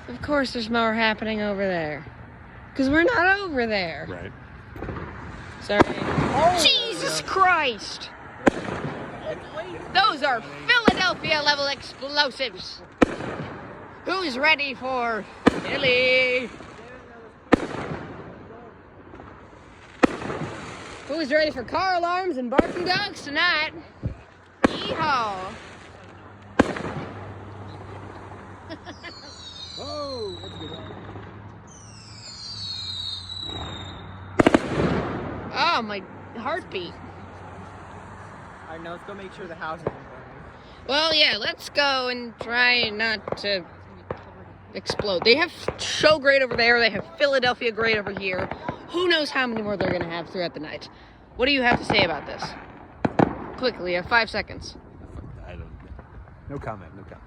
Of course there's more happening over there. Because we're not over there. Right. Sorry. Oh, Jesus Christ! Those are Philadelphia level explosives. Who's ready for Philly? Who's ready for car alarms and barking dogs tonight? Yeehaw! Oh, that's a good one. Oh, my heartbeat. Alright, now let's go make sure the house isn't burning. Well, yeah, let's go and try not to explode. They have show grade over there. They have Philadelphia grade over here. Who knows how many more they're going to have throughout the night. What do you have to say about this? Quickly, you have 5 seconds. I don't. No comment. No comment.